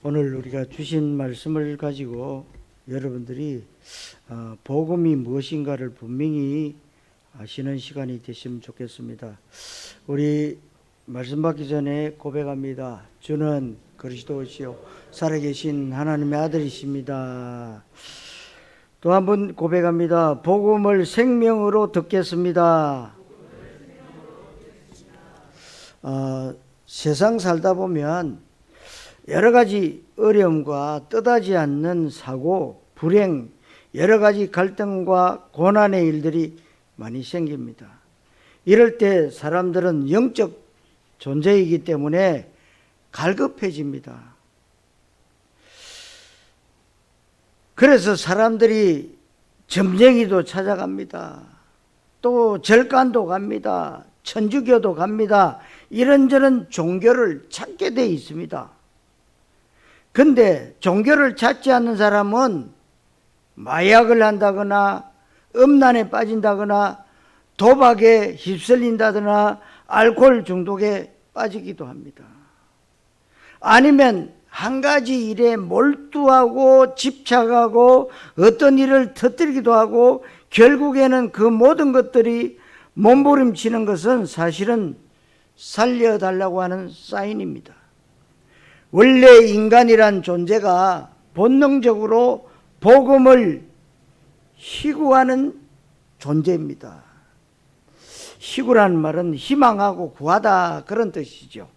오늘 우리가 주신 말씀을 가지고 여러분들이 복음이 무엇인가를 분명히 아시는 시간이 되시면 좋겠습니다. 우리 말씀 받기 전에 고백합니다. 주는 그리스도시요 살아계신 하나님의 아들이십니다. 또 한 번 고백합니다. 복음을 생명으로 듣겠습니다. 세상 살다 보면 여러 가지 어려움과 뜻하지 않는 사고, 불행, 여러 가지 갈등과 고난의 일들이 많이 생깁니다. 이럴 때 사람들은 영적 존재이기 때문에 갈급해집니다. 그래서 사람들이 점쟁이도 찾아갑니다. 또 절간도 갑니다. 천주교도 갑니다. 이런저런 종교를 찾게 돼 있습니다. 근데 종교를 찾지 않는 사람은 마약을 한다거나 음란에 빠진다거나 도박에 휩쓸린다거나 알코올 중독에 빠지기도 합니다. 아니면 한 가지 일에 몰두하고 집착하고 어떤 일을 터뜨리기도 하고 결국에는 그 모든 것들이 몸부림치는 것은 사실은 살려달라고 하는 사인입니다. 원래 인간이란 존재가 본능적으로 복음을 희구하는 존재입니다. 희구라는 말은 희망하고 구하다 그런 뜻이죠.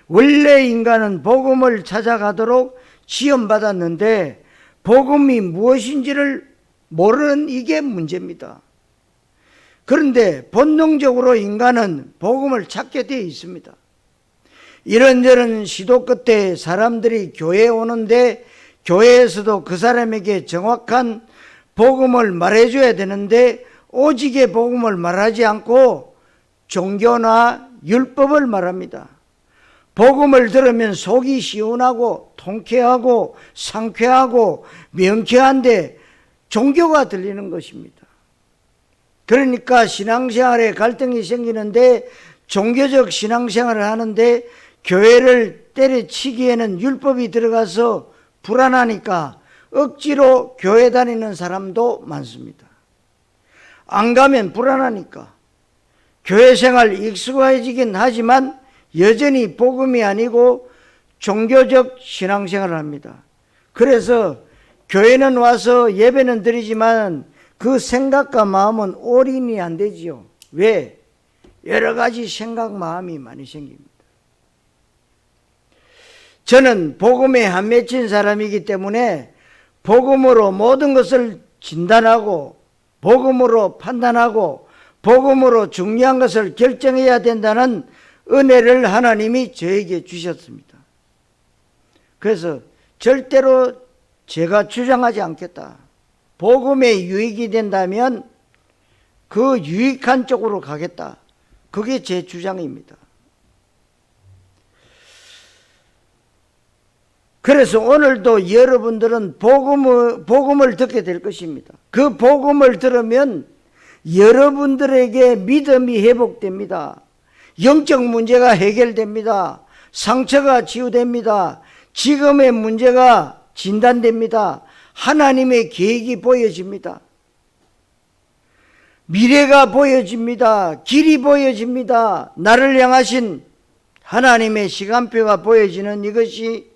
원래 인간은 복음을 찾아가도록 지원받았는데 복음이 무엇인지를 모르는 이게 문제입니다. 그런데 본능적으로 인간은 복음을 찾게 되어 있습니다. 이런저런 시도 끝에 사람들이 교회에 오는데 교회에서도 그 사람에게 정확한 복음을 말해줘야 되는데 오직의 복음을 말하지 않고 종교나 율법을 말합니다. 복음을 들으면 속이 시원하고 통쾌하고 상쾌하고 명쾌한데 종교가 들리는 것입니다. 그러니까 신앙생활에 갈등이 생기는데 종교적 신앙생활을 하는데 교회를 때려치기에는 율법이 들어가서 불안하니까 억지로 교회 다니는 사람도 많습니다. 안 가면 불안하니까 교회 생활 익숙해지긴 하지만 여전히 복음이 아니고 종교적 신앙생활을 합니다. 그래서 교회는 와서 예배는 드리지만 그 생각과 마음은 올인이 안 되지요. 왜? 여러 가지 생각, 마음이 많이 생깁니다. 저는 복음에 한 맺힌 사람이기 때문에 복음으로 모든 것을 진단하고 복음으로 판단하고 복음으로 중요한 것을 결정해야 된다는 은혜를 하나님이 저에게 주셨습니다. 그래서 절대로 제가 주장하지 않겠다. 복음에 유익이 된다면 그 유익한 쪽으로 가겠다. 그게 제 주장입니다. 그래서 오늘도 여러분들은 복음을 듣게 될 것입니다. 그 복음을 들으면 여러분들에게 믿음이 회복됩니다. 영적 문제가 해결됩니다. 상처가 치유됩니다. 지금의 문제가 진단됩니다. 하나님의 계획이 보여집니다. 미래가 보여집니다. 길이 보여집니다. 나를 향하신 하나님의 시간표가 보여지는 이것이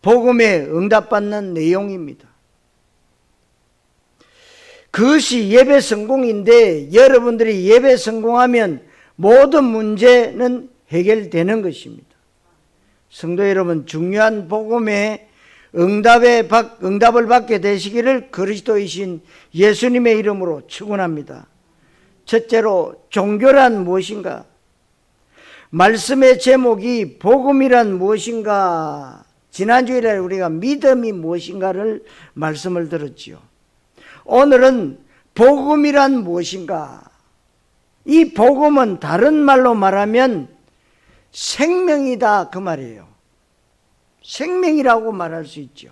복음에 응답받는 내용입니다. 그것이 예배 성공인데 여러분들이 예배 성공하면 모든 문제는 해결되는 것입니다. 성도 여러분, 중요한 복음의 응답을 받게 되시기를 그리스도이신 예수님의 이름으로 축원합니다. 첫째로 종교란 무엇인가? 말씀의 제목이 복음이란 무엇인가? 지난주일에 우리가 믿음이 무엇인가를 말씀을 들었지요. 오늘은 복음이란 무엇인가? 이 복음은 다른 말로 말하면 생명이다 그 말이에요. 생명이라고 말할 수 있죠.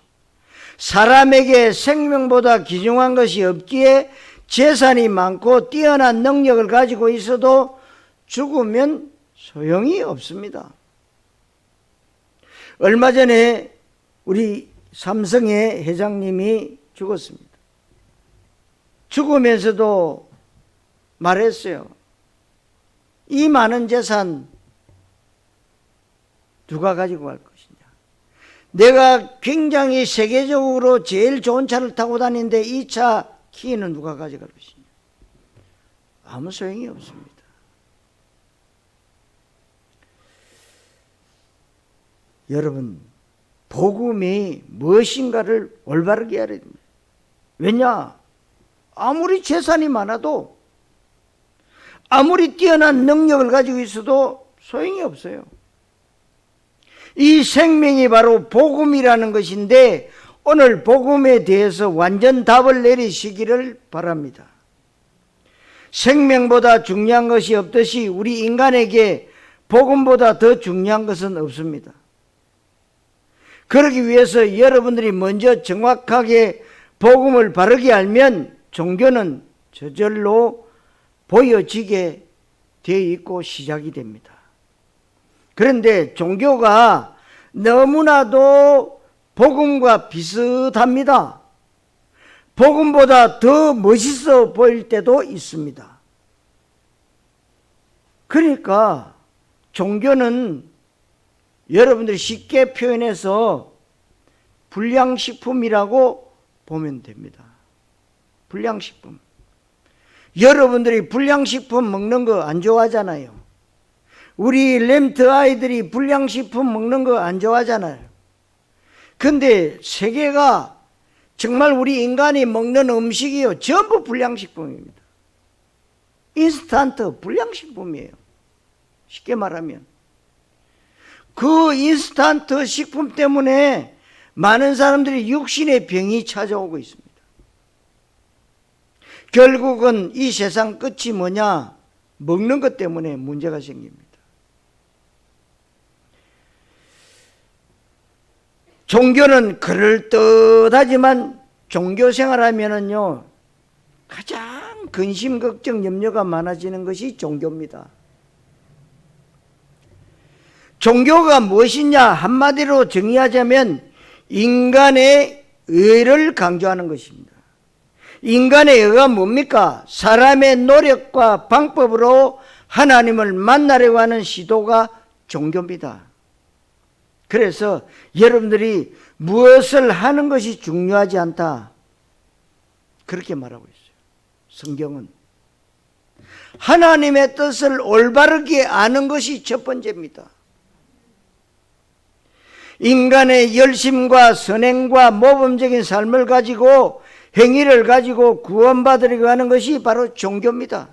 사람에게 생명보다 귀중한 것이 없기에 재산이 많고 뛰어난 능력을 가지고 있어도 죽으면 소용이 없습니다. 얼마 전에 우리 삼성의 회장님이 죽었습니다. 죽으면서도 말했어요. 이 많은 재산 누가 가지고 갈 것이냐. 내가 굉장히 세계적으로 제일 좋은 차를 타고 다니는데 이 차 키는 누가 가져갈 것이냐. 아무 소용이 없습니다. 여러분, 복음이 무엇인가를 올바르게 해야 됩니다. 왜냐? 아무리 재산이 많아도, 아무리 뛰어난 능력을 가지고 있어도 소용이 없어요. 이 생명이 바로 복음이라는 것인데 오늘 복음에 대해서 완전 답을 내리시기를 바랍니다. 생명보다 중요한 것이 없듯이 우리 인간에게 복음보다 더 중요한 것은 없습니다. 그러기 위해서 여러분들이 먼저 정확하게 복음을 바르게 알면 종교는 저절로 보여지게 되어 있고 시작이 됩니다. 그런데 종교가 너무나도 복음과 비슷합니다. 복음보다 더 멋있어 보일 때도 있습니다. 그러니까 종교는 여러분들이 쉽게 표현해서 불량식품이라고 보면 됩니다. 불량식품. 여러분들이 불량식품 먹는 거 안 좋아하잖아요. 우리 램트 아이들이 불량식품 먹는 거 안 좋아하잖아요. 근데 세계가 정말 우리 인간이 먹는 음식이요, 전부 불량식품입니다. 인스턴트 불량식품이에요. 쉽게 말하면. 그 인스턴트 식품 때문에 많은 사람들이 육신의 병이 찾아오고 있습니다. 결국은 이 세상 끝이 뭐냐? 먹는 것 때문에 문제가 생깁니다. 종교는 그럴듯하지만 종교 생활하면은요, 가장 근심, 걱정, 염려가 많아지는 것이 종교입니다. 종교가 무엇이냐? 한마디로 정의하자면 인간의 의를 강조하는 것입니다. 인간의 의가 뭡니까? 사람의 노력과 방법으로 하나님을 만나려고 하는 시도가 종교입니다. 그래서 여러분들이 무엇을 하는 것이 중요하지 않다, 그렇게 말하고 있어요. 성경은 하나님의 뜻을 올바르게 아는 것이 첫 번째입니다. 인간의 열심과 선행과 모범적인 삶을 가지고 행위를 가지고 구원받으려고 하는 것이 바로 종교입니다.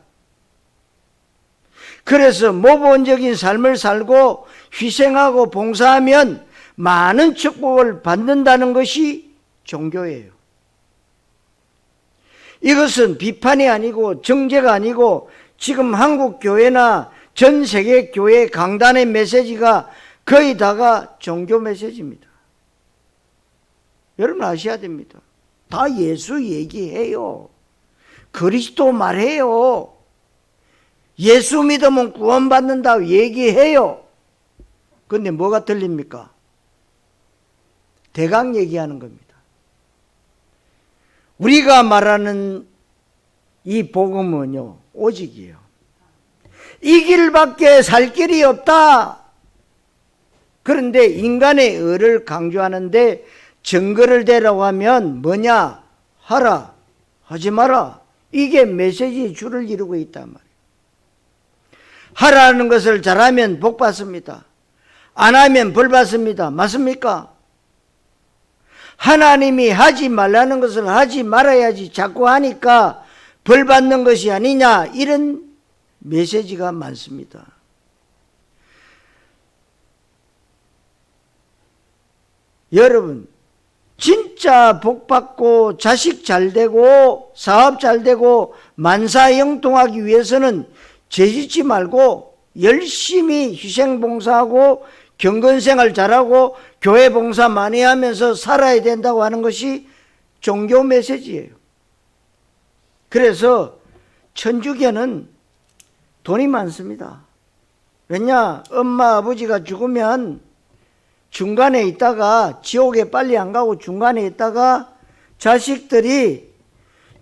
그래서 모범적인 삶을 살고 희생하고 봉사하면 많은 축복을 받는다는 것이 종교예요. 이것은 비판이 아니고 정죄가 아니고 지금 한국 교회나 전 세계 교회 강단의 메시지가 거의 다가 종교 메시지입니다. 여러분 아셔야 됩니다. 다 예수 얘기해요. 그리스도 말해요. 예수 믿으면 구원받는다 얘기해요. 그런데 뭐가 들립니까? 대강 얘기하는 겁니다. 우리가 말하는 이 복음은요, 오직이에요. 이 길밖에 살 길이 없다. 그런데 인간의 의를 강조하는데 증거를 대라고 하면 뭐냐? 하라, 하지 마라. 이게 메시지의 줄을 이루고 있단 말이에요. 하라는 것을 잘하면 복 받습니다. 안 하면 벌 받습니다. 맞습니까? 하나님이 하지 말라는 것을 하지 말아야지 자꾸 하니까 벌 받는 것이 아니냐, 이런 메시지가 많습니다. 여러분, 진짜 복 받고 자식 잘 되고 사업 잘 되고 만사형통하기 위해서는 죄짓지 말고 열심히 희생봉사하고 경건생활 잘하고 교회 봉사 많이 하면서 살아야 된다고 하는 것이 종교 메시지예요. 그래서 천주교는 돈이 많습니다. 왜냐? 엄마 아버지가 죽으면 중간에 있다가 지옥에 빨리 안 가고 중간에 있다가 자식들이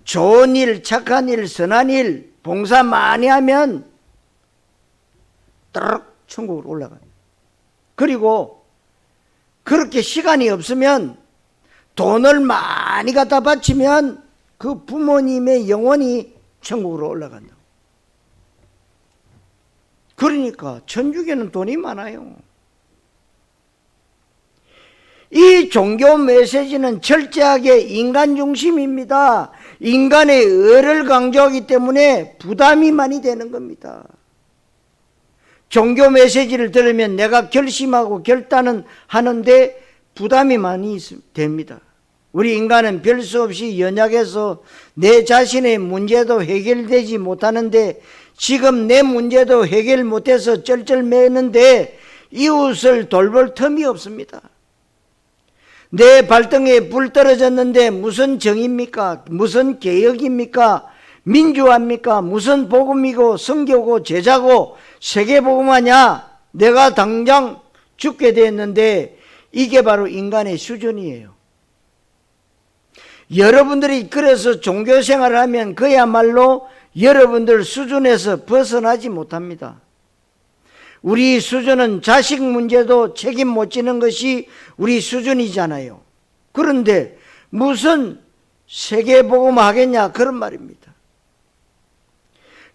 좋은 일, 착한 일, 선한 일, 봉사 많이 하면 따르륵 천국으로 올라가요. 그리고 그렇게 시간이 없으면 돈을 많이 갖다 바치면 그 부모님의 영혼이 천국으로 올라간다. 그러니까 천주교는 돈이 많아요. 이 종교 메시지는 철저하게 인간 중심입니다. 인간의 의를 강조하기 때문에 부담이 많이 되는 겁니다. 종교 메시지를 들으면 내가 결심하고 결단은 하는데 부담이 많이 됩니다. 우리 인간은 별 수 없이 연약해서 내 자신의 문제도 해결되지 못하는데 지금 내 문제도 해결 못해서 쩔쩔매는데 이웃을 돌볼 틈이 없습니다. 내 발등에 불 떨어졌는데 무슨 정의입니까? 무슨 개혁입니까? 민주화입니까? 무슨 복음이고 성교고 제자고 세계복음하냐? 내가 당장 죽게 됐는데 이게 바로 인간의 수준이에요. 여러분들이 그래서 종교생활을 하면 그야말로 여러분들 수준에서 벗어나지 못합니다. 우리 수준은 자식 문제도 책임 못 지는 것이 우리 수준이잖아요. 그런데 무슨 세계복음 하겠냐 그런 말입니다.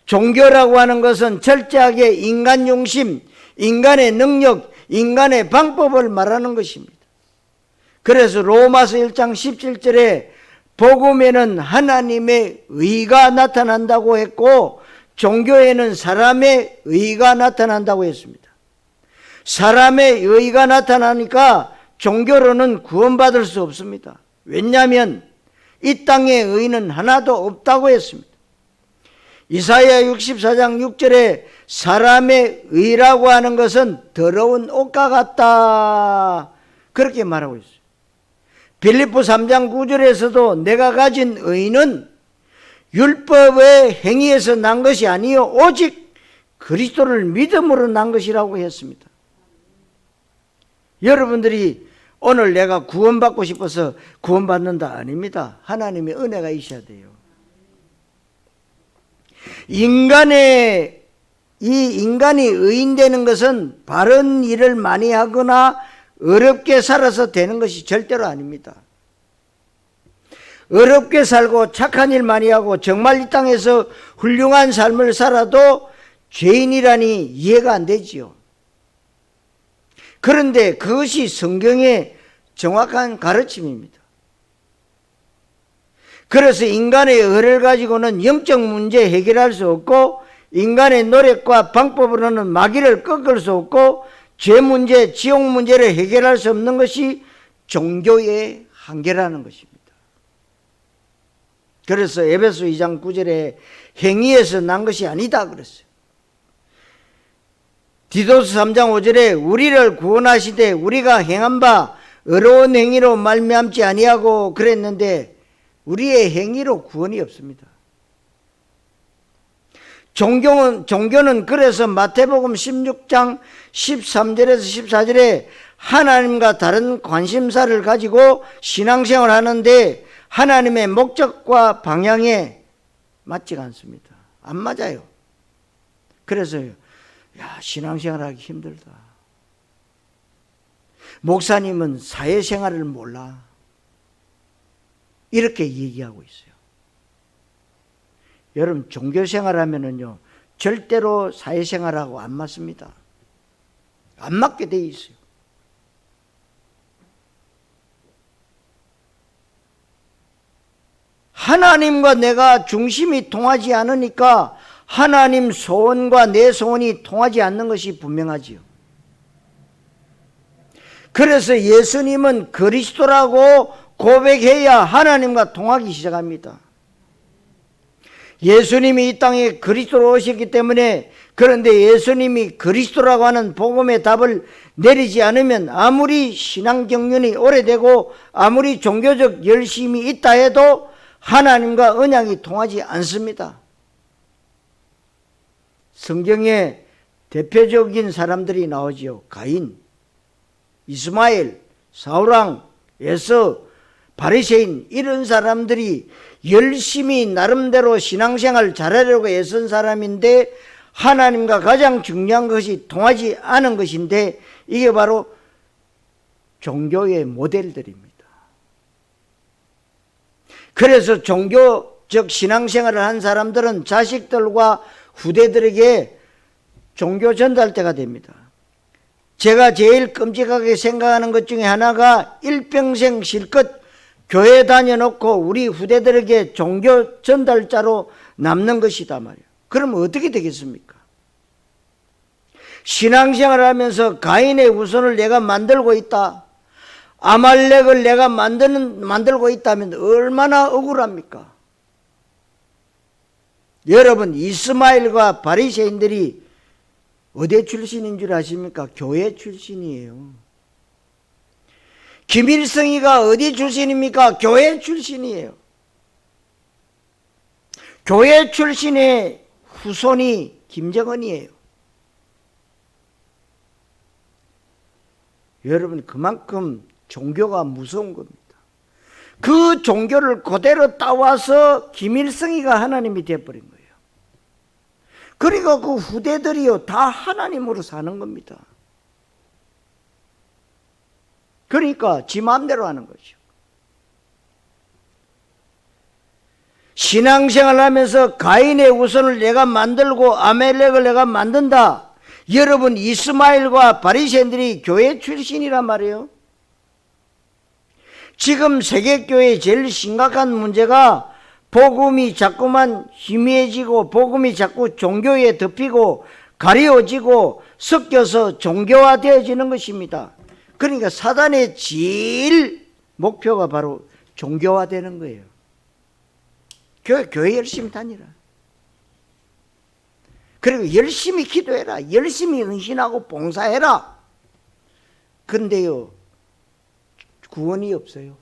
종교라고 하는 것은 철저하게 인간 중심, 인간의 능력, 인간의 방법을 말하는 것입니다. 그래서 로마서 1장 17절에 복음에는 하나님의 의가 나타난다고 했고 종교에는 사람의 의가 나타난다고 했습니다. 사람의 의가 나타나니까 종교로는 구원받을 수 없습니다. 왜냐하면 이 땅에 의는 하나도 없다고 했습니다. 이사야 64장 6절에 사람의 의라고 하는 것은 더러운 옷과 같다 그렇게 말하고 있어요. 빌립보 3장 9절에서도 내가 가진 의는 율법의 행위에서 난 것이 아니요 오직 그리스도를 믿음으로 난 것이라고 했습니다. 여러분들이 오늘 내가 구원받고 싶어서 구원받는다 아닙니다. 하나님의 은혜가 있어야 돼요. 인간이 의인되는 것은 바른 일을 많이 하거나 어렵게 살아서 되는 것이 절대로 아닙니다. 어렵게 살고 착한 일 많이 하고 정말 이 땅에서 훌륭한 삶을 살아도 죄인이라니 이해가 안 되지요. 그런데 그것이 성경의 정확한 가르침입니다. 그래서 인간의 의를 가지고는 영적 문제 해결할 수 없고 인간의 노력과 방법으로는 마귀를 꺾을 수 없고 죄 문제, 지옥 문제를 해결할 수 없는 것이 종교의 한계라는 것입니다. 그래서 에베소 2장 9절에 행위에서 난 것이 아니다 그랬어요. 디도스 3장 5절에 우리를 구원하시되 우리가 행한 바 의로운 행위로 말미암지 아니하고 그랬는데 우리의 행위로 구원이 없습니다. 종교는 그래서 마태복음 16장 13절에서 14절에 하나님과 다른 관심사를 가지고 신앙생활을 하는데 하나님의 목적과 방향에 맞지가 않습니다. 안 맞아요. 그래서 신앙생활 하기 힘들다. 목사님은 사회생활을 몰라. 이렇게 얘기하고 있어요. 여러분 종교생활 하면은요 절대로 사회생활하고 안 맞습니다. 안 맞게 돼 있어요. 하나님과 내가 중심이 통하지 않으니까 하나님 소원과 내 소원이 통하지 않는 것이 분명하지요. 그래서 예수님은 그리스도라고 고백해야 하나님과 통하기 시작합니다. 예수님이 이 땅에 그리스도로 오셨기 때문에 그런데 예수님이 그리스도라고 하는 복음의 답을 내리지 않으면 아무리 신앙 경륜이 오래되고 아무리 종교적 열심이 있다 해도 하나님과 언약이 통하지 않습니다. 성경에 대표적인 사람들이 나오지요. 가인. 이스마엘, 사울왕, 에서, 바리새인 이런 사람들이 열심히 나름대로 신앙생활 잘하려고 애쓴 사람인데 하나님과 가장 중요한 것이 통하지 않은 것인데 이게 바로 종교의 모델들입니다. 그래서 종교적 신앙생활을 한 사람들은 자식들과 후대들에게 종교 전달대가 됩니다. 제가 제일 끔찍하게 생각하는 것 중에 하나가 일평생 실컷 교회 다녀놓고 우리 후대들에게 종교 전달자로 남는 것이다 말이에요. 그러면 어떻게 되겠습니까? 신앙생활을 하면서 가인의 후손을 내가 만들고 있다, 아말렉을 내가 만들고 있다면 얼마나 억울합니까? 여러분, 이스마엘과 바리새인들이 어디 출신인 줄 아십니까? 교회 출신이에요. 김일성이가 어디 출신입니까? 교회 출신이에요. 교회 출신의 후손이 김정은이에요. 여러분, 그만큼 종교가 무서운 겁니다. 그 종교를 그대로 따와서 김일성이가 하나님이 되어버린 거예요. 그리고 그 후대들이요 다 하나님으로 사는 겁니다. 그러니까 지 마음대로 하는 거죠. 신앙생활을 하면서 가인의 후손을 내가 만들고 아멜렉을 내가 만든다. 여러분, 이스마엘과 바리새인들이 교회 출신이란 말이에요. 지금 세계교회의 제일 심각한 문제가 복음이 자꾸만 희미해지고 복음이 자꾸 종교에 덮이고 가려지고 섞여서 종교화되어지는 것입니다. 그러니까 사단의 제일 목표가 바로 종교화되는 거예요. 교회 열심히 다니라. 그리고 열심히 기도해라. 열심히 헌신하고 봉사해라. 그런데요, 구원이 없어요.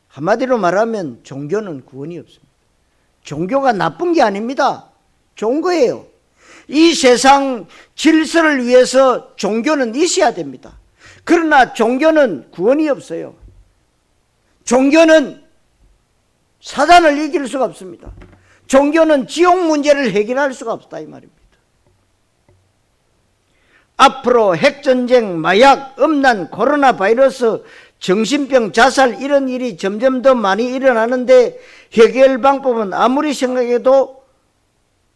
한마디로 말하면 종교는 구원이 없습니다. 종교가 나쁜 게 아닙니다. 좋은 거예요. 이 세상 질서를 위해서 종교는 있어야 됩니다. 그러나 종교는 구원이 없어요. 종교는 사단을 이길 수가 없습니다. 종교는 지옥 문제를 해결할 수가 없다 이 말입니다. 앞으로 핵전쟁, 마약, 음란, 코로나 바이러스, 정신병, 자살 이런 일이 점점 더 많이 일어나는데 해결 방법은 아무리 생각해도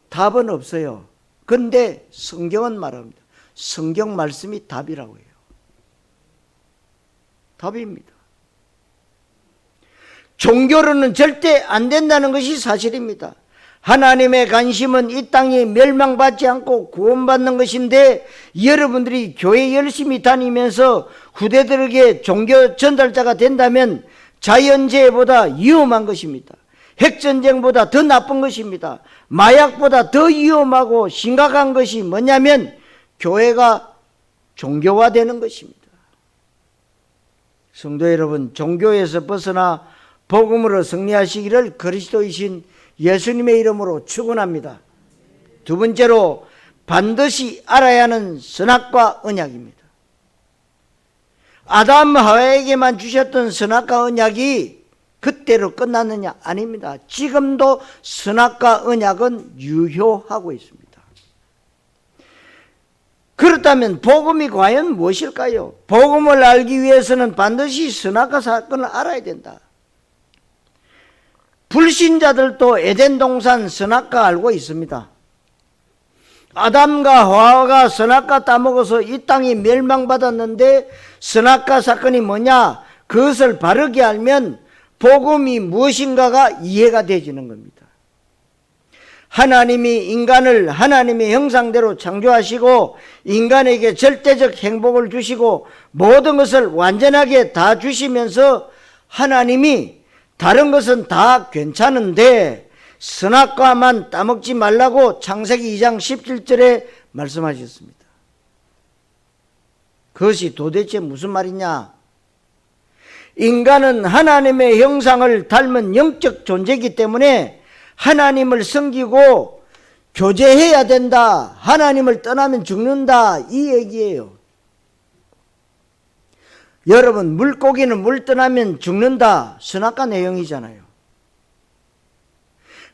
답은 없어요. 그런데 성경은 말합니다. 성경 말씀이 답이라고 해요. 답입니다. 종교로는 절대 안 된다는 것이 사실입니다. 하나님의 관심은 이 땅이 멸망받지 않고 구원받는 것인데 여러분들이 교회 열심히 다니면서 후대들에게 종교 전달자가 된다면 자연재해보다 위험한 것입니다. 핵전쟁보다 더 나쁜 것입니다. 마약보다 더 위험하고 심각한 것이 뭐냐면 교회가 종교화되는 것입니다. 성도 여러분, 종교에서 벗어나 복음으로 승리하시기를 그리스도이신 예수님의 이름으로 축원합니다. 두 번째로 반드시 알아야 하는 선악과 언약입니다. 아담 하와에게만 주셨던 선악과 언약이 그때로 끝났느냐? 아닙니다. 지금도 선악과 언약은 유효하고 있습니다. 그렇다면 복음이 과연 무엇일까요? 복음을 알기 위해서는 반드시 선악과 사건을 알아야 된다. 불신자들도 에덴 동산 선악과 알고 있습니다. 아담과 하와가 선악과 따먹어서 이 땅이 멸망받았는데 선악과 사건이 뭐냐? 그것을 바르게 알면 복음이 무엇인가가 이해가 되지는 겁니다. 하나님이 인간을 하나님의 형상대로 창조하시고 인간에게 절대적 행복을 주시고 모든 것을 완전하게 다 주시면서 하나님이 다른 것은 다 괜찮은데 선악과만 따먹지 말라고 창세기 2장 17절에 말씀하셨습니다. 그것이 도대체 무슨 말이냐? 인간은 하나님의 형상을 닮은 영적 존재이기 때문에 하나님을 섬기고 교제해야 된다. 하나님을 떠나면 죽는다. 이 얘기예요. 여러분, 물고기는 물 떠나면 죽는다. 선악과 내용이잖아요.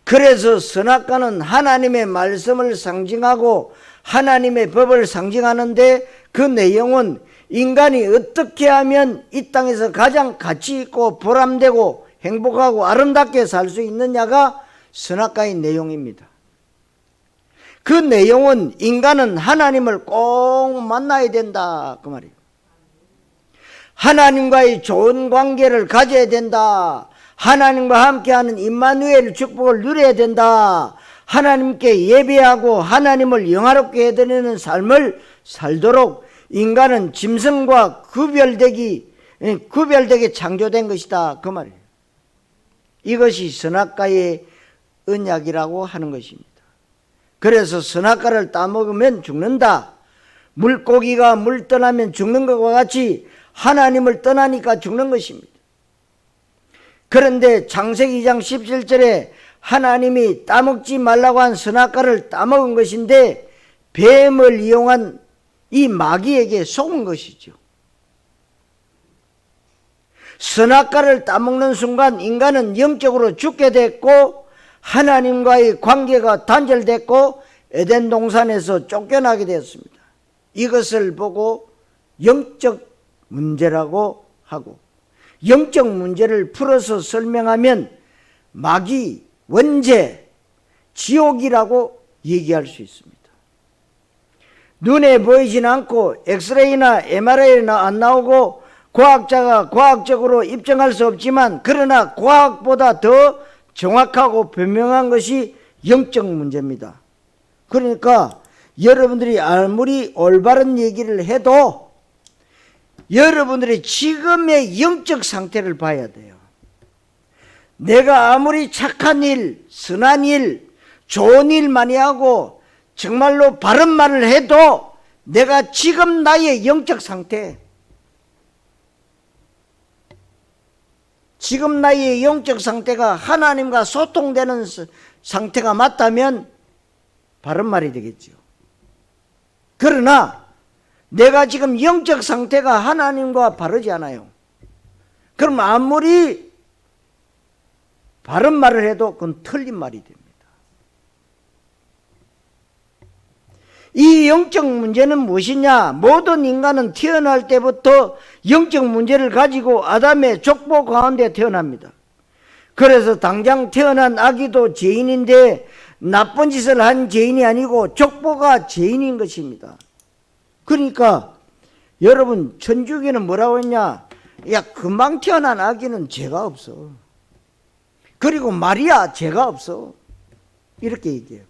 그래서 선악과는 하나님의 말씀을 상징하고 하나님의 법을 상징하는데, 그 내용은 인간이 어떻게 하면 이 땅에서 가장 가치 있고 보람되고 행복하고 아름답게 살 수 있느냐가 선악과의 내용입니다. 그 내용은 인간은 하나님을 꼭 만나야 된다, 그 말이에요. 하나님과의 좋은 관계를 가져야 된다. 하나님과 함께하는 임마누엘 축복을 누려야 된다. 하나님께 예배하고 하나님을 영화롭게 해드리는 삶을 살도록 인간은 짐승과 구별되게 창조된 것이다, 그 말이에요. 이것이 선악과의 언약이라고 하는 것입니다. 그래서 선악과를 따먹으면 죽는다. 물고기가 물 떠나면 죽는 것과 같이 하나님을 떠나니까 죽는 것입니다. 그런데 창세기 2장 17절에 하나님이 따먹지 말라고 한 선악과를 따먹은 것인데, 뱀을 이용한 이 마귀에게 속은 것이죠. 선악과를 따먹는 순간 인간은 영적으로 죽게 됐고 하나님과의 관계가 단절됐고 에덴 동산에서 쫓겨나게 되었습니다. 이것을 보고 영적 문제라고 하고, 영적 문제를 풀어서 설명하면 마귀, 원죄, 지옥이라고 얘기할 수 있습니다. 눈에 보이진 않고 엑스레이나 MRI나 안 나오고 과학자가 과학적으로 입증할 수 없지만, 그러나 과학보다 더 정확하고 분명한 것이 영적 문제입니다. 그러니까 여러분들이 아무리 올바른 얘기를 해도 여러분들이 지금의 영적 상태를 봐야 돼요. 내가 아무리 착한 일, 선한 일, 좋은 일 많이 하고 정말로 바른 말을 해도 내가 지금 나의 영적 상태, 지금 나의 영적 상태가 하나님과 소통되는 상태가 맞다면 바른 말이 되겠죠. 그러나 내가 지금 영적 상태가 하나님과 바르지 않아요. 그럼 아무리 바른 말을 해도 그건 틀린 말이 됩니다. 이 영적 문제는 무엇이냐? 모든 인간은 태어날 때부터 영적 문제를 가지고 아담의 족보 가운데 태어납니다. 그래서 당장 태어난 아기도 죄인인데 나쁜 짓을 한 죄인이 아니고 족보가 죄인인 것입니다. 그러니까 여러분, 천주교는 뭐라고 했냐? 야, 금방 태어난 아기는 죄가 없어. 그리고 마리아 죄가 없어. 이렇게 얘기해요.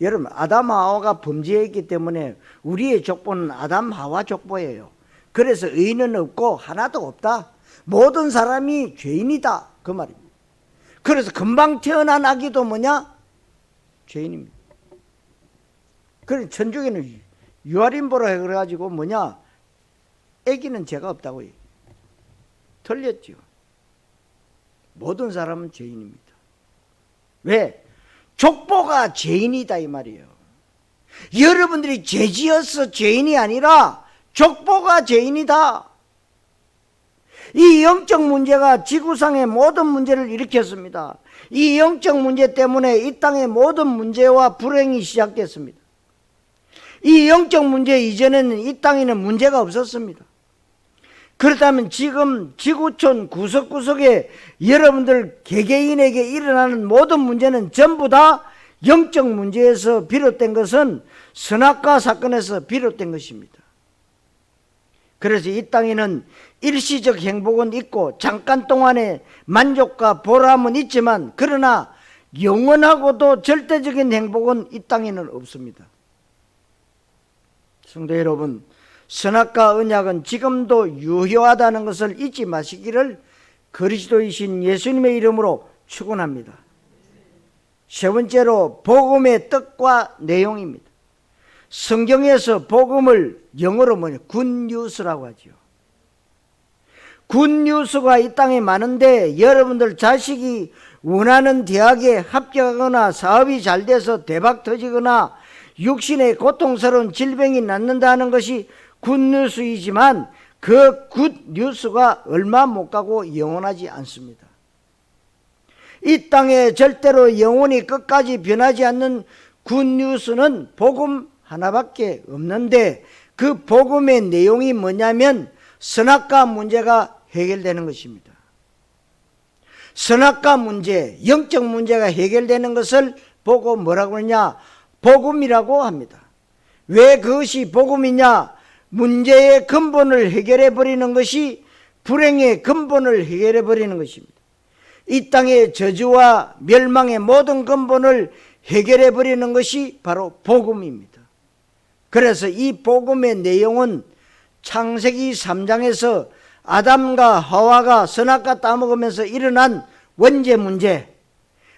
여러분, 아담 하와가 범죄했기 때문에 우리의 족보는 아담 하와 족보예요. 그래서 의인은 없고 하나도 없다. 모든 사람이 죄인이다, 그 말입니다. 그래서 금방 태어난 아기도 뭐냐? 죄인입니다. 그래서 천주교는 유아린보라 해가지고 뭐냐? 아기는 죄가 없다고 해요. 틀렸죠. 모든 사람은 죄인입니다. 왜? 족보가 죄인이다, 이 말이에요. 여러분들이 죄지어서 죄인이 아니라 족보가 죄인이다. 이 영적 문제가 지구상의 모든 문제를 일으켰습니다. 이 영적 문제 때문에 이 땅의 모든 문제와 불행이 시작됐습니다. 이 영적 문제 이전에는 이 땅에는 문제가 없었습니다. 그렇다면 지금 지구촌 구석구석에 여러분들 개개인에게 일어나는 모든 문제는 전부 다 영적 문제에서 비롯된 것은 선악과 사건에서 비롯된 것입니다. 그래서 이 땅에는 일시적 행복은 있고 잠깐 동안의 만족과 보람은 있지만, 그러나 영원하고도 절대적인 행복은 이 땅에는 없습니다. 성도 여러분, 선악과 언약은 지금도 유효하다는 것을 잊지 마시기를 그리스도이신 예수님의 이름으로 축원합니다. 세 번째로 복음의 뜻과 내용입니다. 성경에서 복음을 영어로 뭐냐? 굿뉴스라고 하죠. 굿뉴스가 이 땅에 많은데 여러분들 자식이 원하는 대학에 합격하거나 사업이 잘 돼서 대박 터지거나 육신의 고통스러운 질병이 낫는다는 것이 굿뉴스이지만, 그 굿 뉴스가 얼마 못 가고 영원하지 않습니다. 이 땅에 절대로 영원히 끝까지 변하지 않는 굿 뉴스는 복음 하나밖에 없는데, 그 복음의 내용이 뭐냐면 선악과 문제가 해결되는 것입니다. 선악과 문제, 영적 문제가 해결되는 것을 보고 뭐라고 하냐? 복음이라고 합니다. 왜 그것이 복음이냐? 문제의 근본을 해결해 버리는 것이 불행의 근본을 해결해 버리는 것입니다. 이 땅의 저주와 멸망의 모든 근본을 해결해 버리는 것이 바로 복음입니다. 그래서 이 복음의 내용은 창세기 3장에서 아담과 하와가 선악과 따먹으면서 일어난 원죄 문제,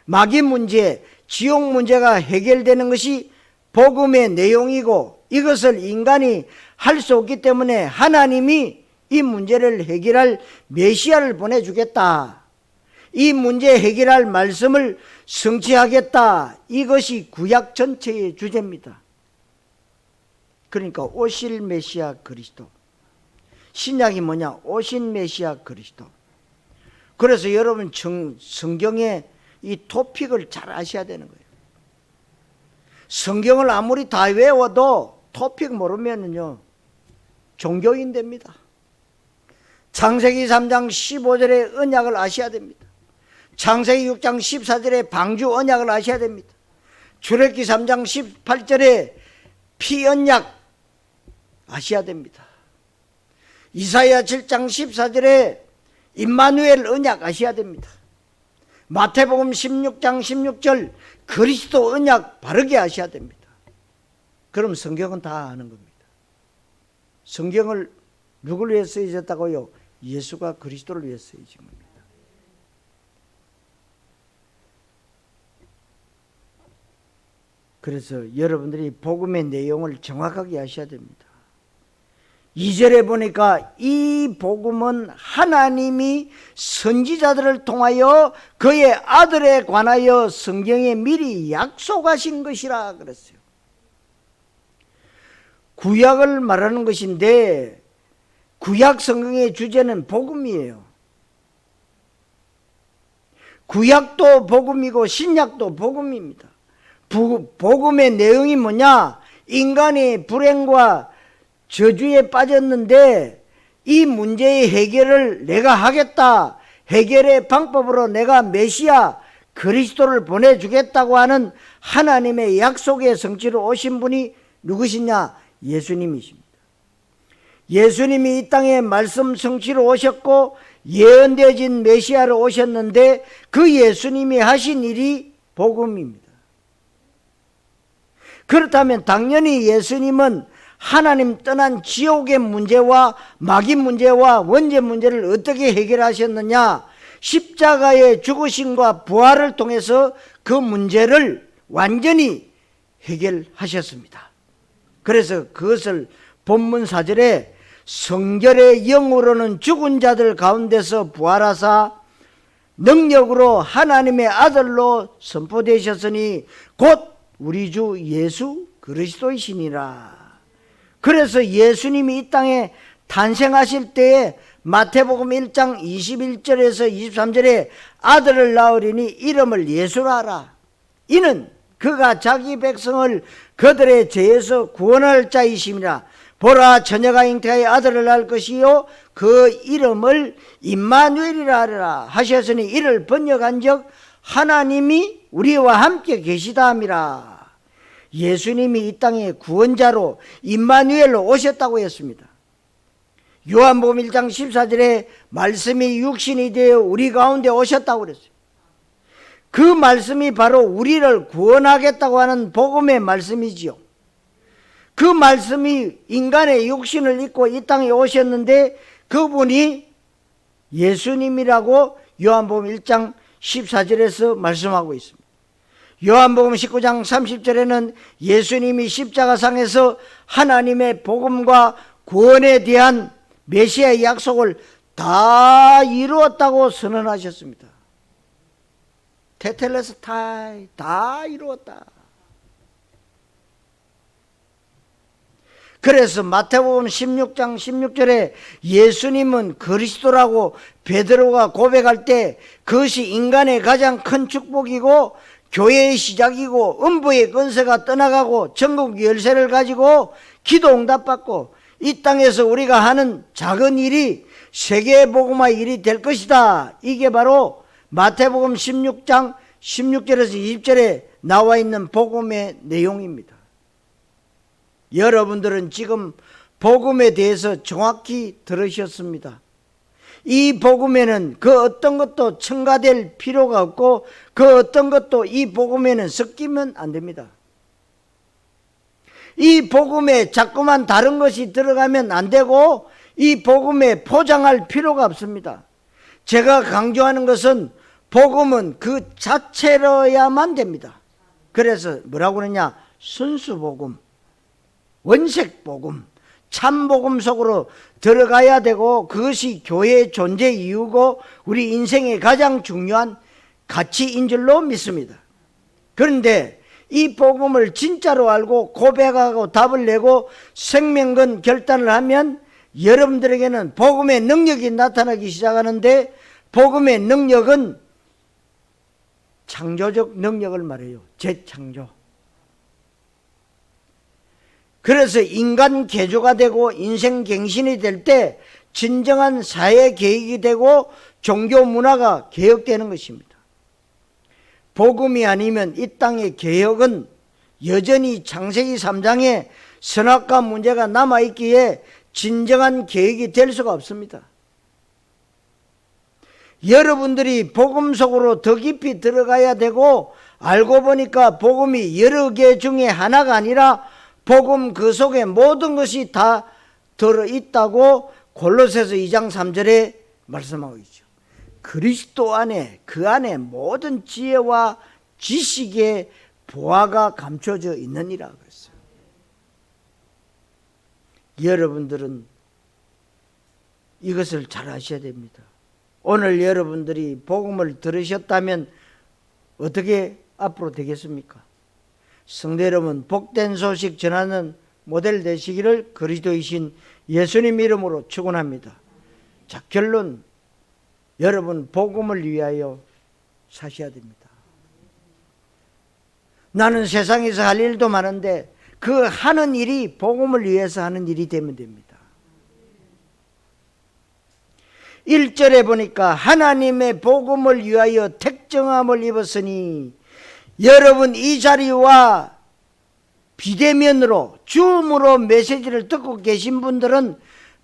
마귀 문제, 지옥 문제가 해결되는 것이 복음의 내용이고, 이것을 인간이 할 수 없기 때문에 하나님이 이 문제를 해결할 메시아를 보내주겠다, 이 문제 해결할 말씀을 성취하겠다, 이것이 구약 전체의 주제입니다. 그러니까 오실 메시아 그리스도, 신약이 뭐냐? 오신 메시아 그리스도. 그래서 여러분 성경의 이 토픽을 잘 아셔야 되는 거예요. 성경을 아무리 다 외워도 토픽 모르면은요 종교인 됩니다. 창세기 3장 15절의 언약을 아셔야 됩니다. 창세기 6장 14절의 방주 언약을 아셔야 됩니다. 출애굽기 3장 18절의 피 언약 아셔야 됩니다. 이사야 7장 14절에 임마누엘 언약 아셔야 됩니다. 마태복음 16장 16절 그리스도 언약 바르게 아셔야 됩니다. 그럼 성경은 다 아는 겁니다. 성경을 누구를 위해 쓰여졌다고요? 예수가 그리스도를 위해 쓰여진 겁니다. 그래서 여러분들이 복음의 내용을 정확하게 아셔야 됩니다. 2절에 보니까 이 복음은 하나님이 선지자들을 통하여 그의 아들에 관하여 성경에 미리 약속하신 것이라 그랬어요. 구약을 말하는 것인데 구약 성경의 주제는 복음이에요. 구약도 복음이고 신약도 복음입니다. 복음의 내용이 뭐냐? 인간이 불행과 저주에 빠졌는데 이 문제의 해결을 내가 하겠다, 해결의 방법으로 내가 메시아 그리스도를 보내주겠다고 하는 하나님의 약속의 성취로 오신 분이 누구시냐? 예수님이십니다. 예수님이 이 땅에 말씀 성취로 오셨고 예언되어진 메시아로 오셨는데 그 예수님이 하신 일이 복음입니다. 그렇다면 당연히 예수님은 하나님 떠난 지옥의 문제와 마귀 문제와 원죄 문제를 어떻게 해결하셨느냐? 십자가의 죽으심과 부활을 통해서 그 문제를 완전히 해결하셨습니다. 그래서 그것을 본문 4절에 성결의 영으로는 죽은 자들 가운데서 부활하사 능력으로 하나님의 아들로 선포되셨으니 곧 우리 주 예수 그리스도이시니라. 그래서 예수님이 이 땅에 탄생하실 때에 마태복음 1장 21절에서 23절에 아들을 낳으리니 이름을 예수라 하라. 이는 그가 자기 백성을 그들의 죄에서 구원할 자이심이라. 보라, 처녀가 잉태하여 아들을 낳을 것이요 그 이름을 임마누엘이라 하리라 하셨으니 이를 번역한 적 하나님이 우리와 함께 계시다 함이라. 예수님이 이 땅에 구원자로 임마누엘로 오셨다고 했습니다. 요한복음 1장 14절에 말씀이 육신이 되어 우리 가운데 오셨다고 그랬어요. 그 말씀이 바로 우리를 구원하겠다고 하는 복음의 말씀이지요. 그 말씀이 인간의 육신을 입고 이 땅에 오셨는데 그분이 예수님이라고 요한복음 1장 14절에서 말씀하고 있습니다. 요한복음 19장 30절에는 예수님이 십자가상에서 하나님의 복음과 구원에 대한 메시아의 약속을 다 이루었다고 선언하셨습니다. 테텔레스타이 다 이루었다. 그래서 마태복음 16장 16절에 예수님은 그리스도라고 베드로가 고백할 때 그것이 인간의 가장 큰 축복이고 교회의 시작이고 음부의 권세가 떠나가고 전국 열쇠를 가지고 기도 응답받고 이 땅에서 우리가 하는 작은 일이 세계의 복음화의 일이 될 것이다. 이게 바로 마태복음 16장 16절에서 20절에 나와 있는 복음의 내용입니다. 여러분들은 지금 복음에 대해서 정확히 들으셨습니다. 이 복음에는 그 어떤 것도 첨가될 필요가 없고 그 어떤 것도 이 복음에는 섞이면 안 됩니다. 이 복음에 자꾸만 다른 것이 들어가면 안 되고 이 복음에 포장할 필요가 없습니다. 제가 강조하는 것은 복음은 그 자체로야만 됩니다. 그래서 뭐라고 그러냐? 순수복음, 원색복음, 참복음 속으로 들어가야 되고 그것이 교회의 존재 이유고 우리 인생의 가장 중요한 가치인 줄로 믿습니다. 그런데 이 복음을 진짜로 알고 고백하고 답을 내고 생명건 결단을 하면 여러분들에게는 복음의 능력이 나타나기 시작하는데 복음의 능력은 창조적 능력을 말해요. 재창조. 그래서 인간 개조가 되고 인생 갱신이 될 때 진정한 사회 개혁이 되고 종교 문화가 개혁되는 것입니다. 복음이 아니면 이 땅의 개혁은 여전히 창세기 3장에 선악과 문제가 남아있기에 진정한 개혁이 될 수가 없습니다. 여러분들이 복음 속으로 더 깊이 들어가야 되고 알고 보니까 복음이 여러 개 중에 하나가 아니라 복음 그 속에 모든 것이 다 들어있다고 골로새서 2장 3절에 말씀하고 있죠. 그리스도 안에 그 안에 모든 지혜와 지식의 보화가 감춰져 있느니라 그랬어요. 여러분들은 이것을 잘 아셔야 됩니다. 오늘 여러분들이 복음을 들으셨다면 어떻게 앞으로 되겠습니까? 성도 여러분, 복된 소식 전하는 모델 되시기를 그리스도이신 예수님 이름으로 축원합니다. 자, 결론, 여러분 복음을 위하여 사셔야 됩니다. 나는 세상에서 할 일도 많은데 그 하는 일이 복음을 위해서 하는 일이 되면 됩니다. 1절에 보니까 하나님의 복음을 위하여 택정함을 입었으니, 여러분 이 자리와 비대면으로 줌으로 메시지를 듣고 계신 분들은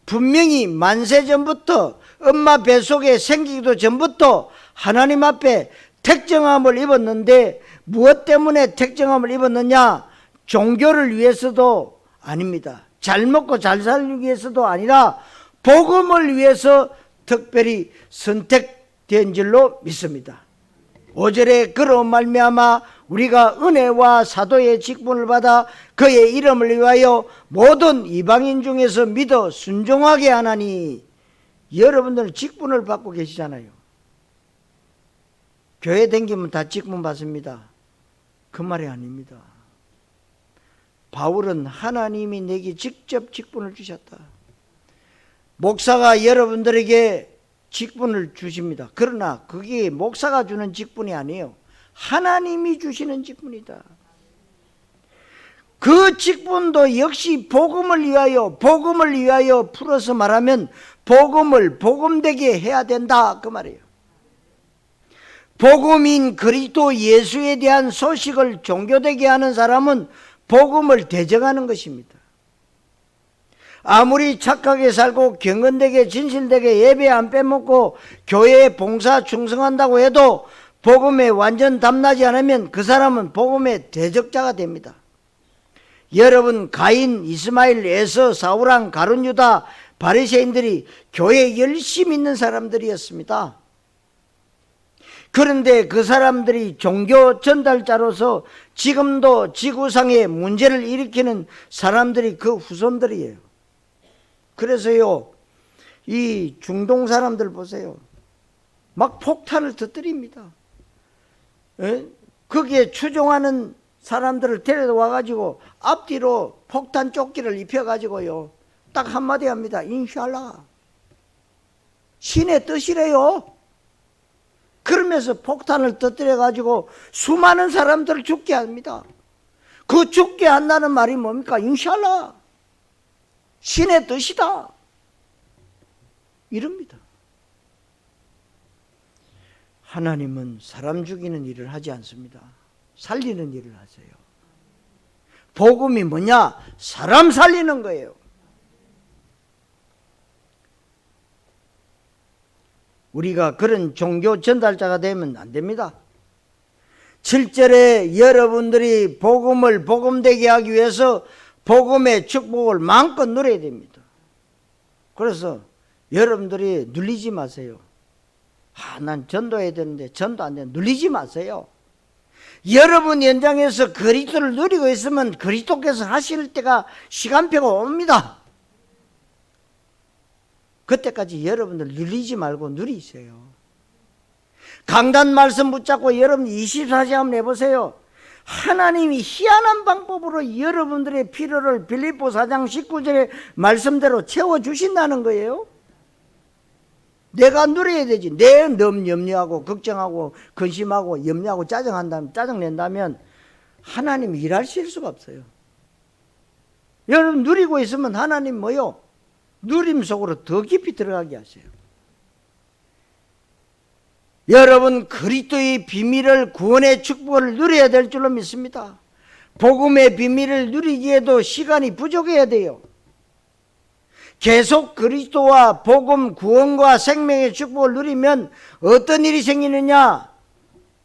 분명히 만세 전부터 엄마 뱃속에 생기기도 전부터 하나님 앞에 택정함을 입었는데 무엇 때문에 택정함을 입었느냐? 종교를 위해서도 아닙니다. 잘 먹고 잘 살기 위해서도 아니라 복음을 위해서 특별히 선택된 줄로 믿습니다. 5절에 그로 말미암아 우리가 은혜와 사도의 직분을 받아 그의 이름을 위하여 모든 이방인 중에서 믿어 순종하게 하나니. 여러분들은 직분을 받고 계시잖아요. 교회 다니면 다 직분 받습니다. 그 말이 아닙니다. 바울은 하나님이 내게 직접 직분을 주셨다. 목사가 여러분들에게 직분을 주십니다. 그러나 그게 목사가 주는 직분이 아니에요. 하나님이 주시는 직분이다. 그 직분도 역시 복음을 위하여 풀어서 말하면 복음을 복음되게 해야 된다, 그 말이에요. 복음인 그리스도 예수에 대한 소식을 종교되게 하는 사람은 복음을 대적하는 것입니다. 아무리 착하게 살고 경건되게 진실되게 예배 안 빼먹고 교회에 봉사 충성한다고 해도 복음에 완전 담나지 않으면 그 사람은 복음의 대적자가 됩니다. 여러분, 가인, 이스마엘, 에서, 사울왕, 가룟, 유다, 바리새인들이 교회에 열심히 있는 사람들이었습니다. 그런데 그 사람들이 종교 전달자로서 지금도 지구상에 문제를 일으키는 사람들이 그 후손들이에요. 그래서요, 이 중동 사람들 보세요. 막 폭탄을 터뜨립니다. 거기에 추종하는 사람들을 데려와 가지고 앞뒤로 폭탄 조끼를 입혀 가지고요, 딱 한마디 합니다. 인샬라. 신의 뜻이래요. 그러면서 폭탄을 터뜨려 가지고 수많은 사람들을 죽게 합니다. 그 죽게 한다는 말이 뭡니까? 인샬라. 신의 뜻이다. 이럽니다. 하나님은 사람 죽이는 일을 하지 않습니다. 살리는 일을 하세요. 복음이 뭐냐? 사람 살리는 거예요. 우리가 그런 종교 전달자가 되면 안 됩니다. 7절에 여러분들이 복음을 복음되게 하기 위해서 복음의 축복을 마음껏 누려야 됩니다. 그래서 여러분들이 눌리지 마세요. 난 전도해야 되는데 전도 안 돼. 눌리지 마세요. 여러분 현장에서 그리스도를 누리고 있으면 그리스도께서 하실 때가 시간표가 옵니다. 그때까지 여러분들 눌리지 말고 누리세요. 강단 말씀 붙잡고 여러분 24시간 한번 해보세요. 하나님이 희한한 방법으로 여러분들의 필요를 빌립보 4장 19절의 말씀대로 채워주신다는 거예요. 내가 누려야 되지. 내 너무 염려하고 걱정하고 근심하고 염려하고 짜증낸다면 하나님이 일하실 수가 없어요. 여러분 누리고 있으면 하나님 뭐요? 누림 속으로 더 깊이 들어가게 하세요. 여러분 그리스도의 비밀을, 구원의 축복을 누려야 될 줄로 믿습니다. 복음의 비밀을 누리기에도 시간이 부족해야 돼요. 계속 그리스도와 복음, 구원과 생명의 축복을 누리면 어떤 일이 생기느냐?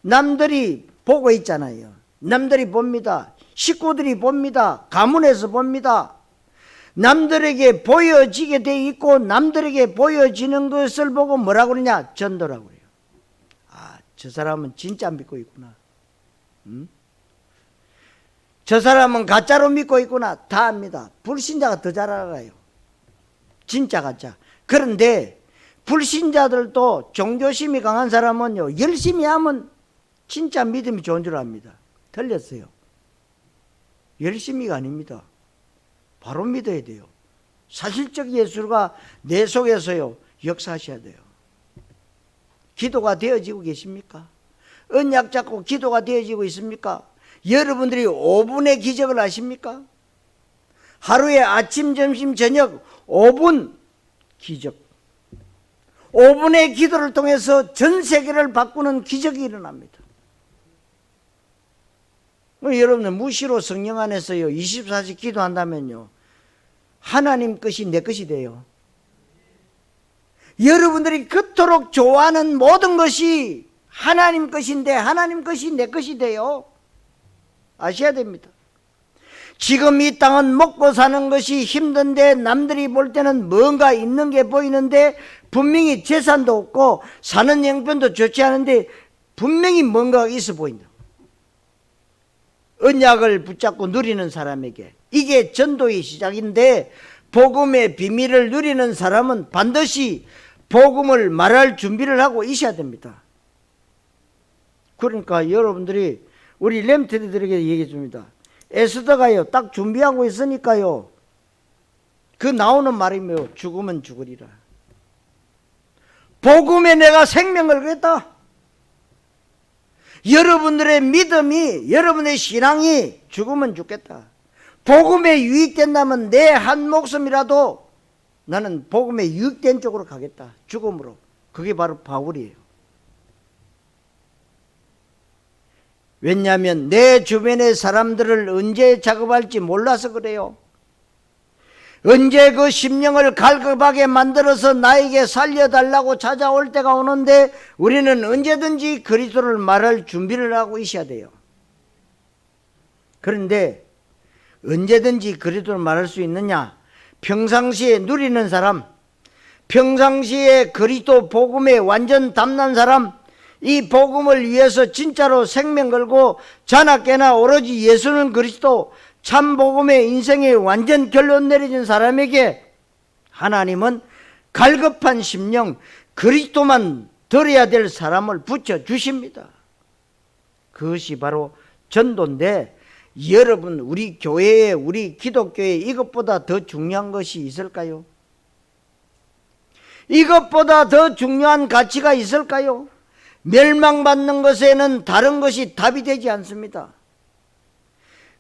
남들이 보고 있잖아요. 남들이 봅니다. 식구들이 봅니다. 가문에서 봅니다. 남들에게 보여지게 돼 있고 남들에게 보여지는 것을 보고 뭐라고 그러냐? 전도라고 그래요. 저 사람은 진짜 믿고 있구나. 저 사람은 가짜로 믿고 있구나. 다 압니다. 불신자가 더 잘 알아요. 진짜 가짜. 그런데 불신자들도 종교심이 강한 사람은요, 열심히 하면 진짜 믿음이 좋은 줄 압니다. 틀렸어요. 열심히가 아닙니다. 바로 믿어야 돼요. 사실적 예수가 내 속에서요 역사하셔야 돼요. 기도가 되어지고 계십니까? 언약 잡고 기도가 되어지고 있습니까? 여러분들이 5분의 기적을 아십니까? 하루에 아침, 점심, 저녁 5분 기적. 5분의 기도를 통해서 전 세계를 바꾸는 기적이 일어납니다. 여러분들 무시로 성령 안에서요 24시 기도한다면요 하나님 것이 내 것이 돼요. 여러분들이 그토록 좋아하는 모든 것이 하나님 것인데 하나님 것이 내 것이 돼요. 아셔야 됩니다. 지금 이 땅은 먹고 사는 것이 힘든데 남들이 볼 때는 뭔가 있는 게 보이는데 분명히 재산도 없고 사는 형편도 좋지 않은데 분명히 뭔가가 있어 보인다. 언약을 붙잡고 누리는 사람에게 이게 전도의 시작인데 복음의 비밀을 누리는 사람은 반드시 복음을 말할 준비를 하고 있어야 됩니다. 그러니까 여러분들이 우리 렘트들에게 얘기해 줍니다. 에스더가요 딱 준비하고 있으니까요 그 나오는 말이 뭐요? 죽으면 죽으리라. 복음에 내가 생명을 걸겠다. 여러분들의 믿음이, 여러분의 신앙이 죽으면 죽겠다. 복음에 유익된다면 내 한 목숨이라도 나는 복음에 유익된 쪽으로 가겠다. 죽음으로. 그게 바로 바울이에요. 왜냐하면 내 주변의 사람들을 언제 작업할지 몰라서 그래요. 언제 그 심령을 갈급하게 만들어서 나에게 살려달라고 찾아올 때가 오는데 우리는 언제든지 그리스도를 말할 준비를 하고 있어야 돼요. 그런데 언제든지 그리스도를 말할 수 있느냐? 평상시에 누리는 사람, 평상시에 그리스도 복음에 완전 담난 사람, 이 복음을 위해서 진짜로 생명 걸고 자나깨나 오로지 예수는 그리스도 참 복음의 인생에 완전 결론 내려진 사람에게 하나님은 갈급한 심령 그리스도만 들어야 될 사람을 붙여주십니다. 그것이 바로 전도인데 여러분, 우리 교회에, 우리 기독교에 이것보다 더 중요한 것이 있을까요? 이것보다 더 중요한 가치가 있을까요? 멸망받는 것에는 다른 것이 답이 되지 않습니다.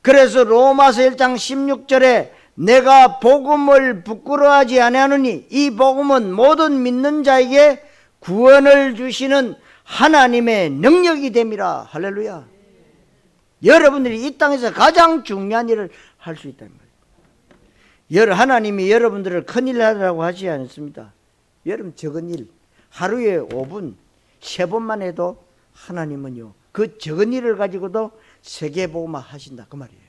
그래서 로마서 1장 16절에 내가 복음을 부끄러워하지 아니하노니 이 복음은 모든 믿는 자에게 구원을 주시는 하나님의 능력이 됨이라. 할렐루야. 여러분들이 이 땅에서 가장 중요한 일을 할 수 있다는 거예요. 하나님이 여러분들을 큰일 하라고 하지 않습니다. 여러분 적은 일 하루에 5분 3번만 해도 하나님은요 그 적은 일을 가지고도 세계복음화 하신다 그 말이에요.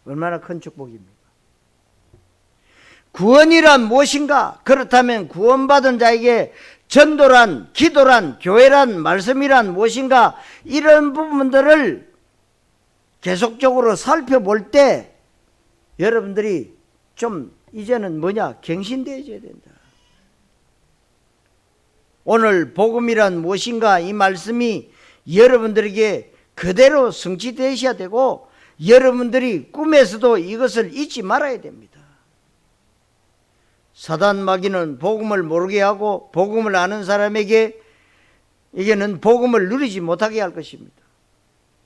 얼마나 큰 축복입니까? 구원이란 무엇인가? 그렇다면 구원받은 자에게 전도란, 기도란, 교회란, 말씀이란 무엇인가? 이런 부분들을 계속적으로 살펴볼 때 여러분들이 좀 이제는 뭐냐? 갱신되어져야 된다. 오늘 복음이란 무엇인가? 이 말씀이 여러분들에게 그대로 성취되셔야 되고 여러분들이 꿈에서도 이것을 잊지 말아야 됩니다. 사단 마귀는 복음을 모르게 하고 복음을 아는 사람에게 이게는 복음을 누리지 못하게 할 것입니다.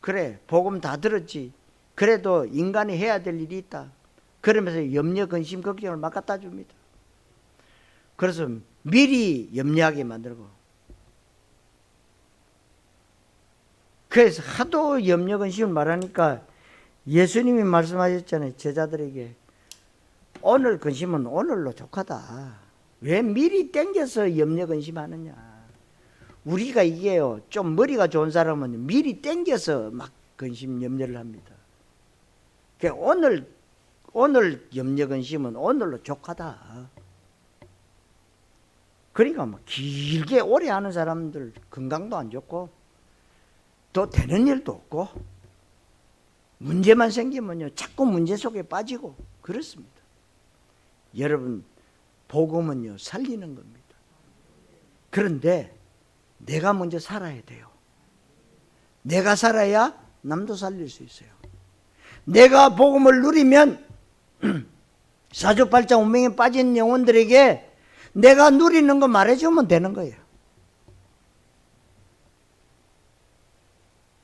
그래, 복음 다 들었지. 그래도 인간이 해야 될 일이 있다. 그러면서 염려, 근심, 걱정을 막 갖다 줍니다. 그래서 미리 염려하게 만들고, 그래서 하도 염려, 근심을 말하니까 예수님이 말씀하셨잖아요. 제자들에게 오늘 근심은 오늘로 족하다. 왜 미리 땡겨서 염려 근심하느냐. 우리가 이게요 좀 머리가 좋은 사람은 미리 땡겨서 막 근심 염려를 합니다. 그러니까 오늘 염려 근심은 오늘로 족하다. 그러니까 막 길게 오래 하는 사람들 건강도 안 좋고 또 되는 일도 없고 문제만 생기면요 자꾸 문제 속에 빠지고 그렇습니다. 여러분 복음은요 살리는 겁니다. 그런데 내가 먼저 살아야 돼요. 내가 살아야 남도 살릴 수 있어요. 내가 복음을 누리면 사주팔자 운명에 빠진 영혼들에게 내가 누리는 거 말해주면 되는 거예요.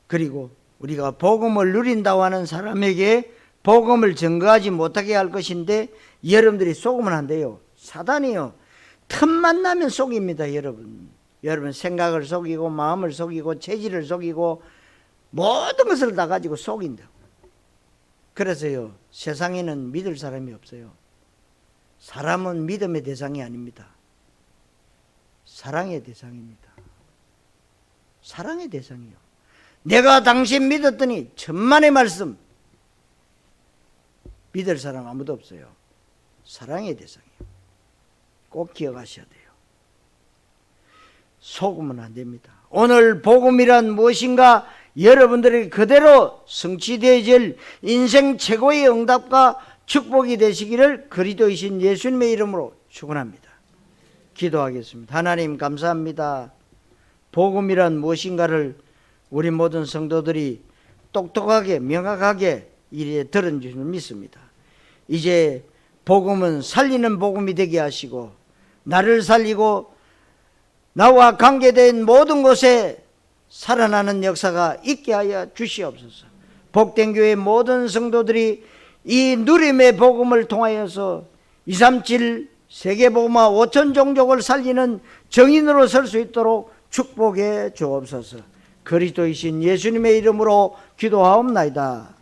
그리고 우리가 복음을 누린다고 하는 사람에게 복음을 증거하지 못하게 할 것인데 여러분들이 속으면 안 돼요. 사단이요 틈만 나면 속입니다. 여러분 생각을 속이고 마음을 속이고 체질을 속이고 모든 것을 다 가지고 속인다고. 그래서요 세상에는 믿을 사람이 없어요. 사람은 믿음의 대상이 아닙니다. 사랑의 대상입니다. 사랑의 대상이요. 내가 당신 믿었더니 천만의 말씀 믿을 사람 아무도 없어요. 사랑의 대상이요. 꼭 기억하셔야 돼요. 속으면 안 됩니다. 오늘 복음이란 무엇인가 여러분들이 그대로 성취되어질 인생 최고의 응답과 축복이 되시기를 그리스도이신 예수님의 이름으로 축원합니다. 기도하겠습니다. 하나님 감사합니다. 복음이란 무엇인가를 우리 모든 성도들이 똑똑하게 명확하게 이래 들은 줄 믿습니다. 이제 복음은 살리는 복음이 되게 하시고 나를 살리고 나와 관계된 모든 곳에 살아나는 역사가 있게 하여 주시옵소서. 복된 교회 모든 성도들이 이 누림의 복음을 통하여서 237 세계복음화 5천 종족을 살리는 정인으로 설 수 있도록 축복해 주옵소서. 그리스도이신 예수님의 이름으로 기도하옵나이다.